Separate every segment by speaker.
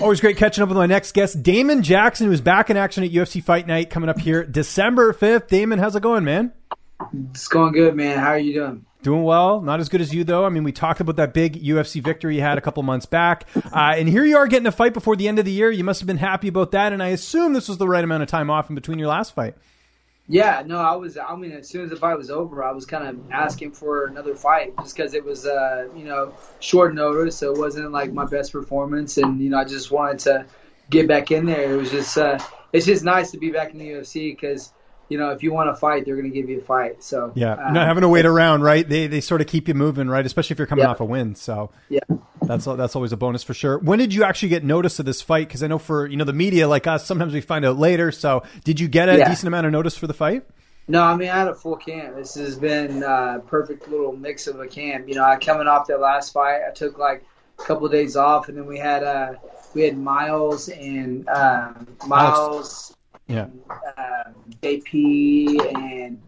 Speaker 1: Always great catching up with my next guest, Damon Jackson, who's back in action at UFC Fight Night coming up here December 5th. Damon, how's it going, man?
Speaker 2: It's going good, man. How are you doing?
Speaker 1: Doing well. Not as good as you, though. I mean, we talked about that big UFC victory you had a couple months back. And here you are getting a fight before the end of the year. You must have been happy about that. And I assume this was the right amount of time off in between your last fight.
Speaker 2: Yeah, no, I mean, as soon as the fight was over, I was kind of asking for another fight just because it was, short notice. So it wasn't like my best performance. And, I just wanted to get back in there. It was just, it's just nice to be back in the UFC because, if you want to fight, they're going to give you a fight. So
Speaker 1: yeah, not having to wait around, right? They sort of keep you moving, right? Especially if you're coming off a win. So
Speaker 2: yeah,
Speaker 1: that's always a bonus for sure. When did you actually get notice of this fight? Because I know for the media like us, sometimes we find out later. So did you get a decent amount of notice for the fight?
Speaker 2: No, I mean I had a full camp. This has been a perfect little mix of a camp. Coming off that last fight, I took like a couple of days off, and then we had Miles and Miles.
Speaker 1: Yeah.
Speaker 2: JP and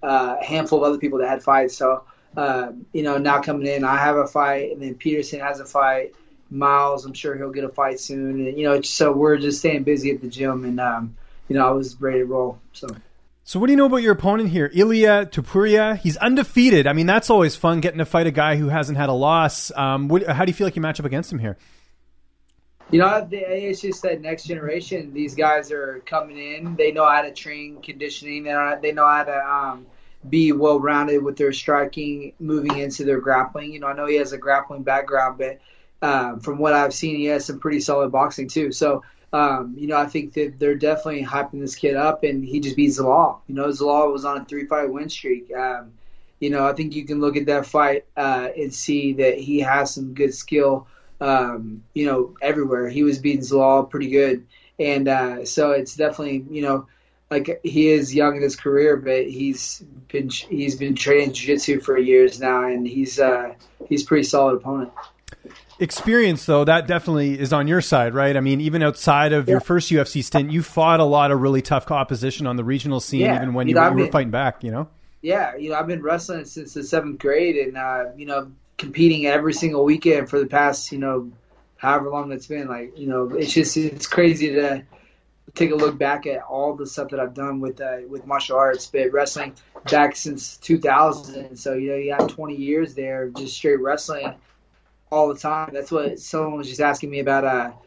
Speaker 2: a handful of other people that had fights. So, now coming in, I have a fight, and then Peterson has a fight. Miles, I'm sure he'll get a fight soon. And, so we're just staying busy at the gym, and, I was ready to roll. So
Speaker 1: what do you know about your opponent here? Ilia Topuria, he's undefeated. I mean, that's always fun, getting to fight a guy who hasn't had a loss. How do you feel like you match up against him here?
Speaker 2: It's just that next generation. These guys are coming in. They know how to train conditioning. They know how to be well-rounded with their striking, moving into their grappling. I know he has a grappling background, but from what I've seen, he has some pretty solid boxing too. So, I think that they're definitely hyping this kid up, and he just beats Zalal. Zalal was on a 3-fight win streak. I think you can look at that fight and see that he has some good skill. Everywhere. He was beating Zalal pretty good. And so it's definitely, like he is young in his career, but he's been training jiu-jitsu for years now, and he's pretty solid opponent.
Speaker 1: Experience, though, that definitely is on your side, right? I mean, even outside of your first UFC stint, you fought a lot of really tough opposition on the regional scene, even when you were fighting back,
Speaker 2: Yeah, I've been wrestling since the 7th grade, and, competing every single weekend for the past, however long it's been. Like, it's crazy to take a look back at all the stuff that I've done with martial arts, but wrestling back since 2000. So, you got 20 years there of just straight wrestling all the time. That's what someone was just asking me about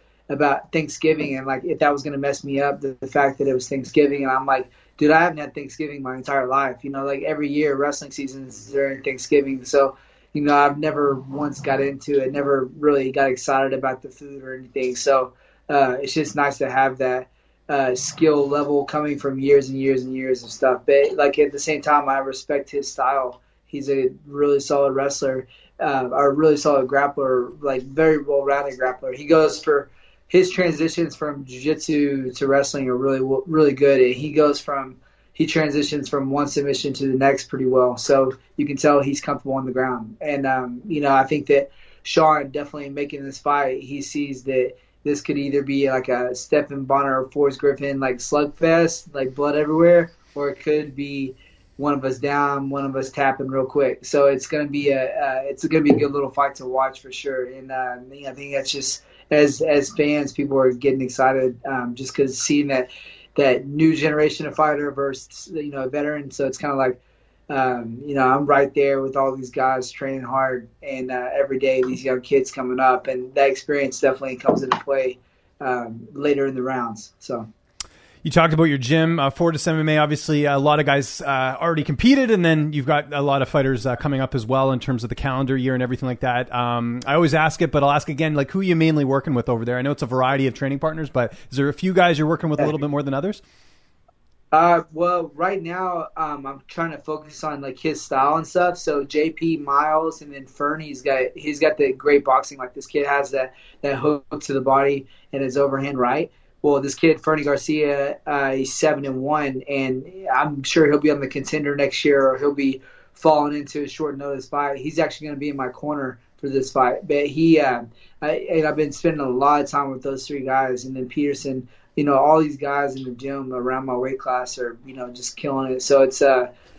Speaker 2: Thanksgiving, and like if that was going to mess me up, the fact that it was Thanksgiving. And I'm like, dude, I haven't had Thanksgiving my entire life. Like every year wrestling season is during Thanksgiving. So, I've never once got into it, never really got excited about the food or anything. So it's just nice to have that skill level coming from years and years and years of stuff. But like at the same time, I respect his style. He's a really solid wrestler, a really solid grappler, like very well-rounded grappler. He goes for his transitions from jiu-jitsu to wrestling are really, really good. And he transitions from one submission to the next pretty well. So you can tell he's comfortable on the ground. And, I think that Sean definitely making this fight, he sees that this could either be like a Stephen Bonner or Forrest Griffin, like slugfest, like blood everywhere, or it could be one of us down, one of us tapping real quick. So it's going to be a good little fight to watch for sure. And I think that's just, as fans, people are getting excited just because seeing that new generation of fighter versus, a veteran. So it's kind of like, I'm right there with all these guys training hard, and every day these young kids coming up, and that experience definitely comes into play later in the rounds. So.
Speaker 1: You talked about your gym, Fortis MMA. Obviously, a lot of guys already competed, and then you've got a lot of fighters coming up as well in terms of the calendar year and everything like that. I always ask it, but I'll ask again, like who are you mainly working with over there? I know it's a variety of training partners, but is there a few guys you're working with a little bit more than others?
Speaker 2: Well, right now, I'm trying to focus on like his style and stuff. So JP, Miles, and then Fern, he's got the great boxing. Like this kid has that hook to the body and his overhand right. Well, this kid, Fernie Garcia, he's 7-1, and I'm sure he'll be on the contender next year, or he'll be falling into a short notice fight. He's actually going to be in my corner for this fight. But I've been spending a lot of time with those three guys, and then Peterson. All these guys in the gym around my weight class are, just killing it. So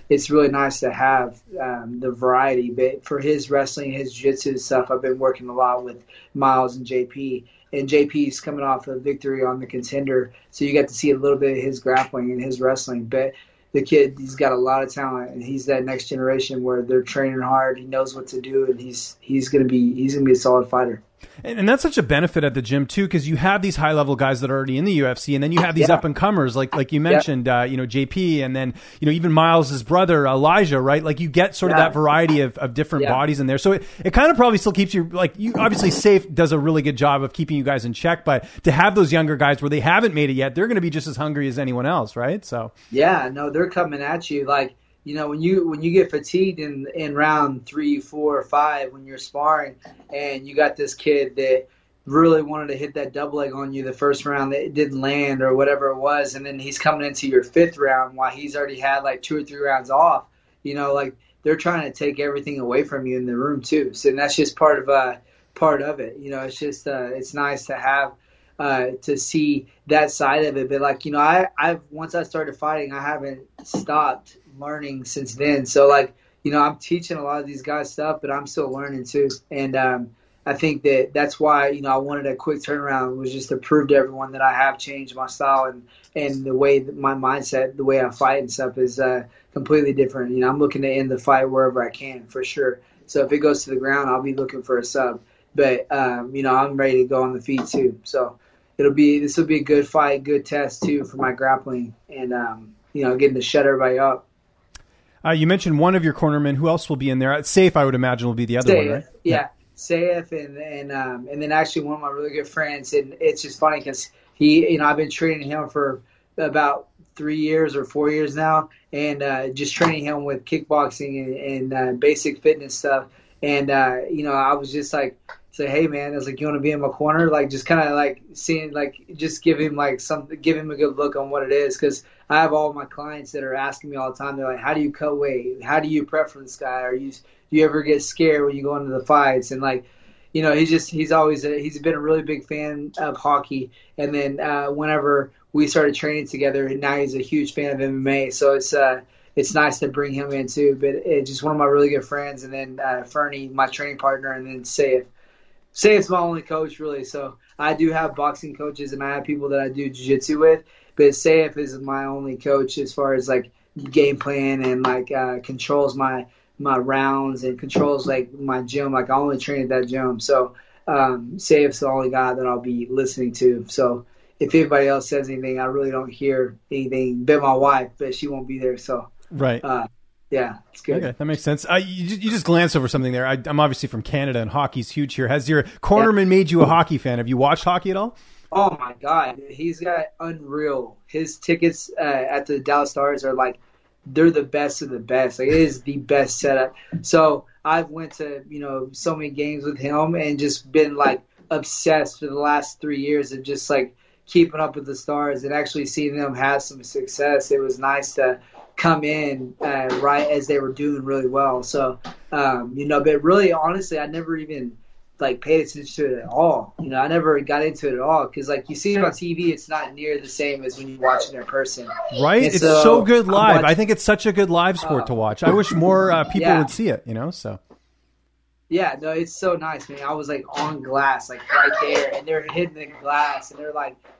Speaker 2: it's really nice to have the variety. But for his wrestling, his jiu-jitsu stuff, I've been working a lot with Miles and JP. and JP's coming off a victory on the Contender, so you got to see a little bit of his grappling and his wrestling. But the kid, he's got a lot of talent, and he's that next generation where they're training hard. He knows what to do, and he's gonna be a solid fighter.
Speaker 1: And that's such a benefit at the gym too, because you have these high level guys that are already in the UFC, and then you have these up and comers like you mentioned, JP, and then even Miles' brother Elijah, right? Like you get sort of that variety of different bodies in there. So it kind of probably still keeps you obviously Safe does a really good job of keeping you guys in check, but to have those younger guys where they haven't made it yet, they're going to be just as hungry as anyone else, right? So
Speaker 2: they're coming at you like. When you get fatigued in round 3, 4, or 5 when you're sparring, and you got this kid that really wanted to hit that double leg on you the first round that it didn't land or whatever it was, and then he's coming into your 5th round while he's already had like 2 or 3 rounds off. Like they're trying to take everything away from you in the room too. So that's just part of it. It's just it's nice to have to see that side of it. But I've once I started fighting, I haven't stopped learning since then. So I'm teaching a lot of these guys stuff, but I'm still learning too. And I think that's why I wanted a quick turnaround, was just to prove to everyone that I have changed my style and the way that my mindset, the way I fight and stuff is completely different. I'm looking to end the fight wherever I can for sure. So if it goes to the ground, I'll be looking for a sub. But I'm ready to go on the feet too. So this will be a good fight, good test too for my grappling and getting to shut everybody up.
Speaker 1: You mentioned one of your cornermen. Who else will be in there? Safe, I would imagine, will be the other one, right?
Speaker 2: Yeah. Saif and then actually one of my really good friends. And it's just funny because he, I've been training him for about 3 years or 4 years now, and just training him with kickboxing and basic fitness stuff. And I was just like, say, hey man, I was like, you want to be in my corner? Like just kind of like seeing, like just give him like something, give him a good look on what it is, because I have all my clients that are asking me all the time. They're like, how do you cut weight? How do you prep for this guy? Do you ever get scared when you go into the fights? And he's been a really big fan of hockey. And then whenever we started training together, now he's a huge fan of MMA. So it's nice to bring him in too. But it's just one of my really good friends. And then Fernie, my training partner, and then Saif. Saif's my only coach really. So I do have boxing coaches and I have people that I do jiu-jitsu with. But Saif is my only coach as far as like game plan and controls my rounds and controls like my gym. Like I only train at that gym. So Saif's the only guy that I'll be listening to. So if anybody else says anything, I really don't hear anything. But my wife, but she won't be there. So
Speaker 1: right.
Speaker 2: Yeah, it's good.
Speaker 1: Okay, that makes sense. You just glanced over something there. I'm obviously from Canada, and hockey's huge here. Has your cornerman made you a hockey fan? Have you watched hockey at all?
Speaker 2: Oh my God, he's got unreal. His tickets at the Dallas Stars are they're the best of the best. Like it is the best setup. So I've went to so many games with him and just been obsessed for the last 3 years of just keeping up with the Stars and actually seeing them have some success. It was nice to come in right as they were doing really well. So but really honestly, I never even paid attention to it at all. I never got into it at all because you see it on TV, it's not near the same as when you watch it in person.
Speaker 1: Right? And it's so good live. I think it's such a good live sport to watch. I wish more people would see it, So.
Speaker 2: Yeah, no, it's so nice, man. I was on glass, right there, and they're hitting the glass, and they're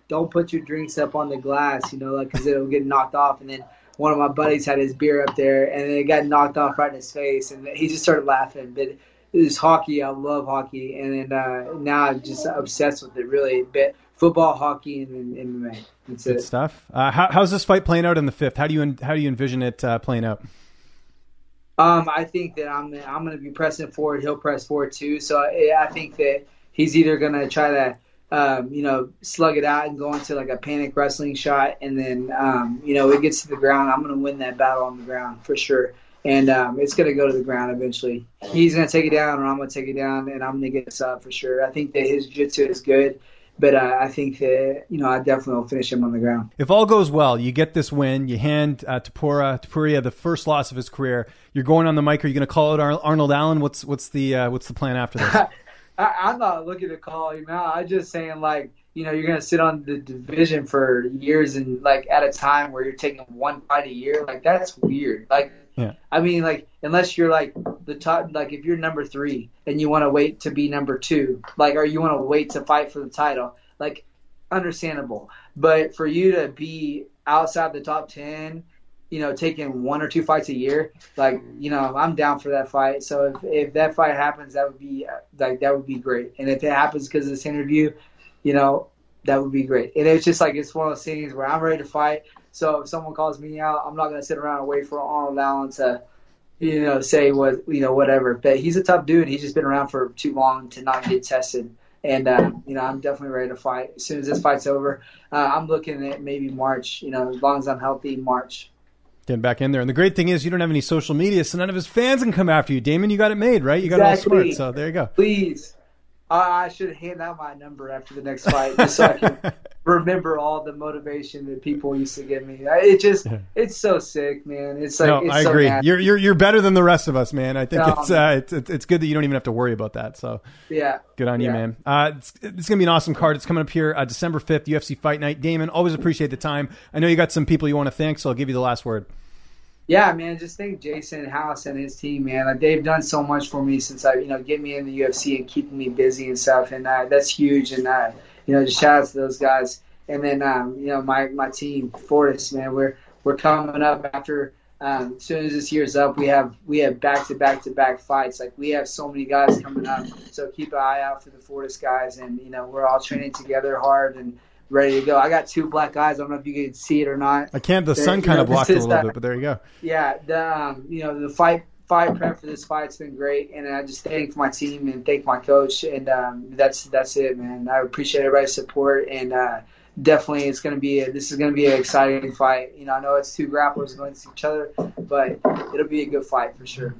Speaker 2: don't put your drinks up on the glass, because it'll get knocked off. And then one of my buddies had his beer up there, and it got knocked off right in his face, and he just started laughing. But it was hockey. I love hockey, and then now I'm just obsessed with it, really. But football, hockey, and MMA. That's
Speaker 1: good stuff. How's this fight playing out in the 5th? How do you envision it playing out?
Speaker 2: I think that I'm going to be pressing forward. He'll press forward too. So I think that he's either going to try to, slug it out and go into a panic wrestling shot. And then, it gets to the ground. I'm going to win that battle on the ground for sure. And it's going to go to the ground eventually. He's going to take it down or I'm going to take it down and I'm going to get this up for sure. I think that his jiu-jitsu is good. But I think that, I definitely will finish him on the ground.
Speaker 1: If all goes well, you get this win, you hand Topuria the first loss of his career. You're going on the mic. Are you going to call it Arnold Allen? What's the plan after this?
Speaker 2: I'm not looking to call him out. I'm just saying, you're going to sit on the division for years and, at a time where you're taking one fight a year. That's weird.
Speaker 1: Yeah.
Speaker 2: I mean, like, unless you're like the top, like if you're number 3 and you want to wait to be number 2, like, or you want to wait to fight for the title, like, understandable. But for you to be outside the top 10, you know, taking 1 or 2 fights a year, like, you know, I'm down for that fight. So if that fight happens, that would be like, that would be great. And if it happens because of this interview, you know, that would be great. And it's just like, it's one of those things where I'm ready to fight. So if someone calls me out, I'm not going to sit around and wait for Arnold Allen to, you know, say what, you know, whatever. But he's a tough dude. He's just been around for too long to not get tested. And, you know, I'm definitely ready to fight. As soon as this fight's over, I'm looking at maybe March, you know, as long as I'm healthy, March.
Speaker 1: Getting back in there. And the great thing is you don't have any social media, so none of his fans can come after you. Damon, you got it made, right? You got
Speaker 2: Exactly.
Speaker 1: it all smart, so there you go.
Speaker 2: Please. I should hand out my number after the next fight just so I can remember all the motivation that people used to give me. It's so sick, man. It's like,
Speaker 1: no, I
Speaker 2: so
Speaker 1: agree.
Speaker 2: nasty.
Speaker 1: You're better than the rest of us, man. I think it's good that you don't even have to worry about that. So
Speaker 2: yeah,
Speaker 1: good on you, man. It's gonna be an awesome card. It's coming up here December 5th, UFC Fight Night. Damon, always appreciate the time. I know you got some people you want to thank, so I'll give you the last word.
Speaker 2: Yeah, man, just thank Jason House and his team, man. Like, they've done so much for me since get me in the UFC and keeping me busy and stuff, and that's huge. And just shout out to those guys. And then my team, Fortis, man, we're coming up after as soon as this year's up, we have back-to-back fights. Like, we have so many guys coming up, so keep an eye out for the Fortis guys. And we're all training together hard and ready to go. I got 2 black eyes. I don't know if you can see it or not.
Speaker 1: I can't. The sun kind of blocked it a little bit, but there you go.
Speaker 2: Yeah, the fight prep for this fight's been great, and I just thank my team and thank my coach, and that's it, man. I appreciate everybody's support, and definitely this is gonna be an exciting fight. I know it's 2 grapplers going against each other, but it'll be a good fight for sure.